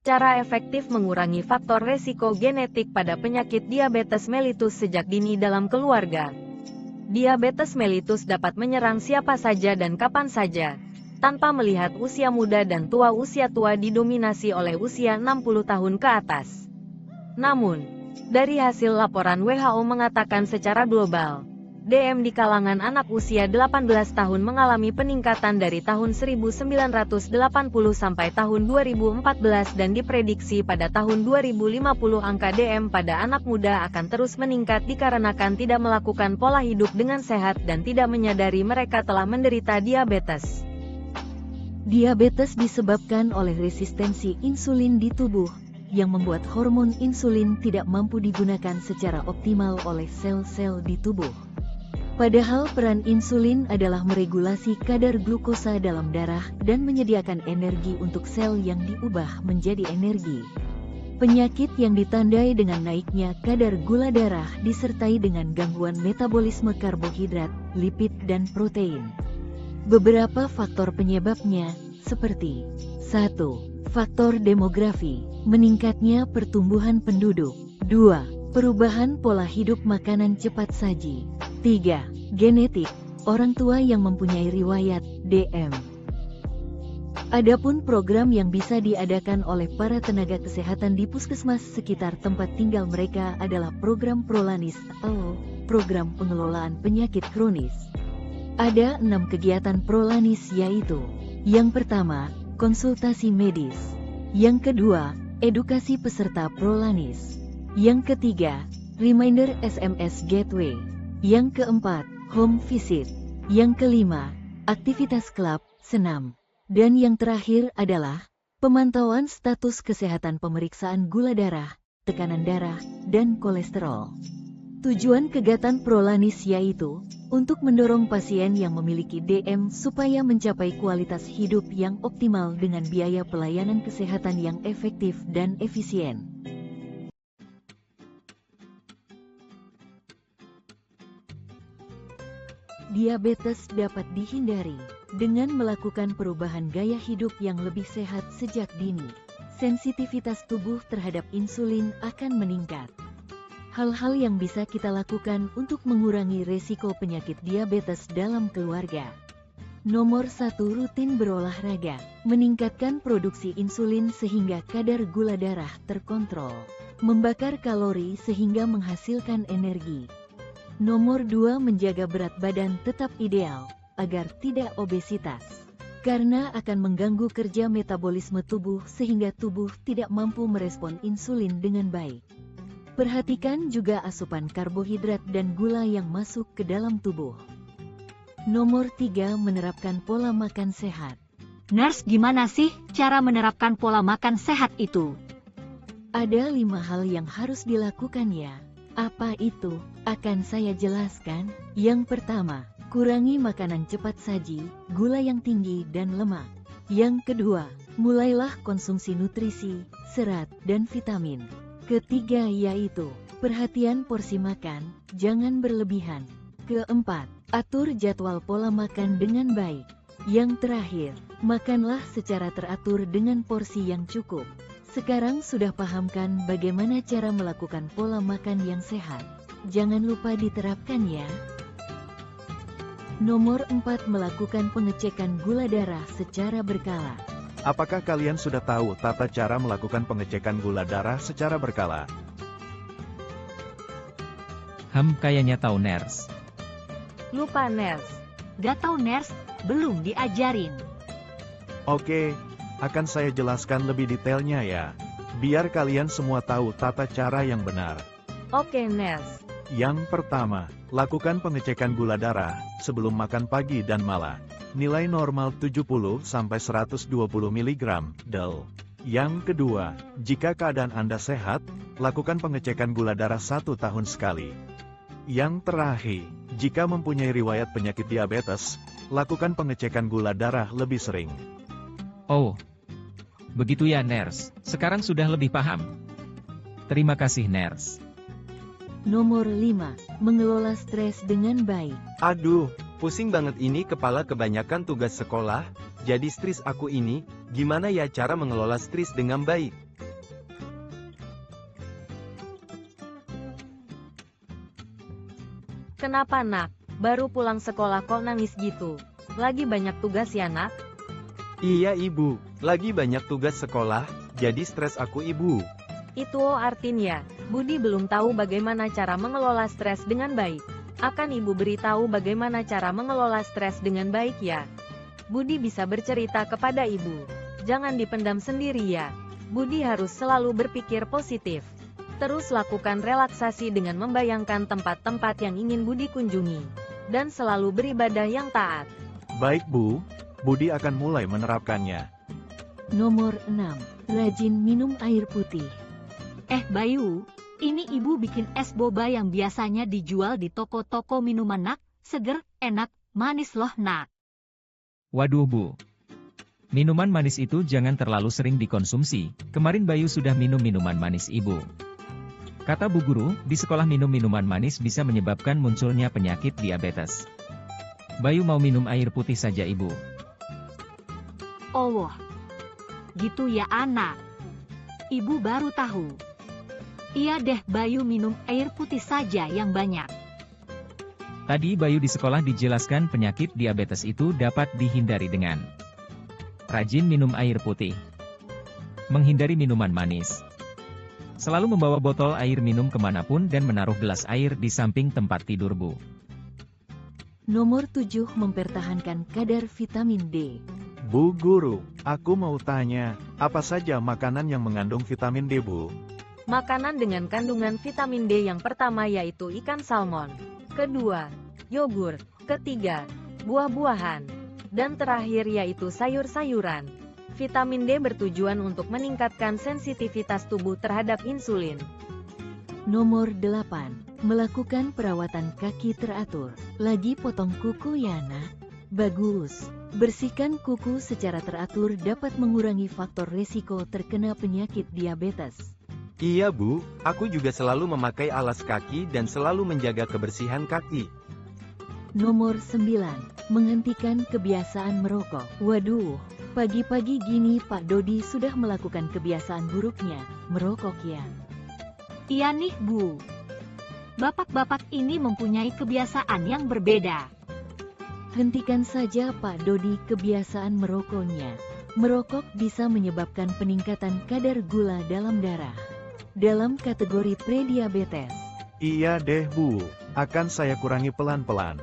Cara efektif mengurangi faktor resiko genetik pada penyakit diabetes mellitus sejak dini dalam keluarga. Diabetes mellitus dapat menyerang siapa saja dan kapan saja, tanpa melihat usia muda dan tua. Usia tua didominasi oleh usia 60 tahun ke atas. Namun, dari hasil laporan WHO mengatakan secara global, DM di kalangan anak usia 18 tahun mengalami peningkatan dari tahun 1980 sampai tahun 2014 dan diprediksi pada tahun 2050 angka DM pada anak muda akan terus meningkat dikarenakan tidak melakukan pola hidup dengan sehat dan tidak menyadari mereka telah menderita diabetes. Diabetes disebabkan oleh resistensi insulin di tubuh, yang membuat hormon insulin tidak mampu digunakan secara optimal oleh sel-sel di tubuh. Padahal peran insulin adalah meregulasi kadar glukosa dalam darah dan menyediakan energi untuk sel yang diubah menjadi energi. Penyakit yang ditandai dengan naiknya kadar gula darah disertai dengan gangguan metabolisme karbohidrat, lipid dan protein. Beberapa faktor penyebabnya, seperti 1. Faktor demografi, meningkatnya pertumbuhan penduduk. 2. Perubahan pola hidup makanan cepat saji. 3. Genetik, orang tua yang mempunyai riwayat DM. Adapun program yang bisa diadakan oleh para tenaga kesehatan di puskesmas sekitar tempat tinggal mereka adalah program Prolanis atau program pengelolaan penyakit kronis. Ada 6 kegiatan Prolanis yaitu: yang pertama, konsultasi medis. Yang kedua, edukasi peserta Prolanis. Yang ketiga, reminder SMS gateway. Yang keempat, home visit. Yang kelima, aktivitas klub, senam. Dan yang terakhir adalah pemantauan status kesehatan, pemeriksaan gula darah, tekanan darah, dan kolesterol. Tujuan kegiatan Prolanis yaitu untuk mendorong pasien yang memiliki DM supaya mencapai kualitas hidup yang optimal dengan biaya pelayanan kesehatan yang efektif dan efisien. Diabetes dapat dihindari dengan melakukan perubahan gaya hidup yang lebih sehat sejak dini. Sensitivitas tubuh terhadap insulin akan meningkat. Hal-hal yang bisa kita lakukan untuk mengurangi resiko penyakit diabetes dalam keluarga. Nomor 1, rutin berolahraga, meningkatkan produksi insulin sehingga kadar gula darah terkontrol, membakar kalori sehingga menghasilkan energi. Nomor 2, menjaga berat badan tetap ideal, agar tidak obesitas. Karena akan mengganggu kerja metabolisme tubuh sehingga tubuh tidak mampu merespon insulin dengan baik. Perhatikan juga asupan karbohidrat dan gula yang masuk ke dalam tubuh. Nomor 3, menerapkan pola makan sehat. Nurse, gimana sih cara menerapkan pola makan sehat itu? Ada 5 hal yang harus dilakukan ya. Apa itu? Akan saya jelaskan. Yang pertama, kurangi makanan cepat saji, gula yang tinggi dan lemak. Yang kedua, mulailah konsumsi nutrisi, serat, dan vitamin. Ketiga yaitu, perhatian porsi makan, jangan berlebihan. Keempat, atur jadwal pola makan dengan baik. Yang terakhir, makanlah secara teratur dengan porsi yang cukup. Sekarang sudah paham kan bagaimana cara melakukan pola makan yang sehat? Jangan lupa diterapkan ya. Nomor 4, melakukan pengecekan gula darah secara berkala. Apakah kalian sudah tahu tata cara melakukan pengecekan gula darah secara berkala? Kayaknya tahu Nurse. Lupa Nurse. Gak tahu Nurse, belum diajarin. Oke, akan saya jelaskan lebih detailnya ya. Biar kalian semua tahu tata cara yang benar. Oke Nurse. Yang pertama, lakukan pengecekan gula darah sebelum makan pagi dan malam. Nilai normal 70-120 mg del. Yang kedua, jika keadaan Anda sehat, lakukan pengecekan gula darah 1 tahun sekali. Yang terakhir, jika mempunyai riwayat penyakit diabetes, lakukan pengecekan gula darah lebih sering. Oh, begitu ya Nurse, sekarang sudah lebih paham. Terima kasih Nurse. Nomor 5, mengelola stres dengan baik. Aduh, pusing banget ini kepala, kebanyakan tugas sekolah, jadi stres aku ini. Gimana ya cara mengelola stres dengan baik? Kenapa nak? Baru pulang sekolah kok nangis gitu? Lagi banyak tugas ya nak? Iya ibu, lagi banyak tugas sekolah, jadi stres aku ibu. Itu artinya, Budi belum tahu bagaimana cara mengelola stres dengan baik. Akan ibu beritahu bagaimana cara mengelola stres dengan baik ya. Budi bisa bercerita kepada ibu. Jangan dipendam sendiri ya. Budi harus selalu berpikir positif. Terus lakukan relaksasi dengan membayangkan tempat-tempat yang ingin Budi kunjungi. Dan selalu beribadah yang taat. Baik Bu, Budi akan mulai menerapkannya. Nomor 6. Rajin minum air putih. Bayu, ini ibu bikin es boba yang biasanya dijual di toko-toko minuman nak, seger, enak, manis loh nak. Waduh Bu. Minuman manis itu jangan terlalu sering dikonsumsi, kemarin Bayu sudah minum minuman manis ibu. Kata Bu Guru, di sekolah minum minuman manis bisa menyebabkan munculnya penyakit diabetes. Bayu mau minum air putih saja ibu. Oh, gitu ya anak. Ibu baru tahu. Iya deh Bayu minum air putih saja yang banyak. Tadi Bayu di sekolah dijelaskan penyakit diabetes itu dapat dihindari dengan rajin minum air putih, menghindari minuman manis, selalu membawa botol air minum kemanapun dan menaruh gelas air di samping tempat tidur Bu. Nomor 7. Mempertahankan kadar vitamin D. Bu Guru, aku mau tanya, apa saja makanan yang mengandung vitamin D Bu? Makanan dengan kandungan vitamin D yang pertama yaitu ikan salmon. Kedua, yogurt. Ketiga, buah-buahan. Dan terakhir yaitu sayur-sayuran. Vitamin D bertujuan untuk meningkatkan sensitivitas tubuh terhadap insulin. Nomor 8. Melakukan perawatan kaki teratur. Lagi potong kuku ya nak? Bagus. Bersihkan kuku secara teratur dapat mengurangi faktor risiko terkena penyakit diabetes. Iya Bu, aku juga selalu memakai alas kaki dan selalu menjaga kebersihan kaki. Nomor 9. Menghentikan kebiasaan merokok. Waduh, pagi-pagi gini Pak Dodi sudah melakukan kebiasaan buruknya, merokok ya. Iya nih Bu. Bapak-bapak ini mempunyai kebiasaan yang berbeda. Hentikan saja Pak Dodi kebiasaan merokoknya. Merokok bisa menyebabkan peningkatan kadar gula dalam darah. Dalam kategori prediabetes. Iya deh Bu, akan saya kurangi pelan-pelan.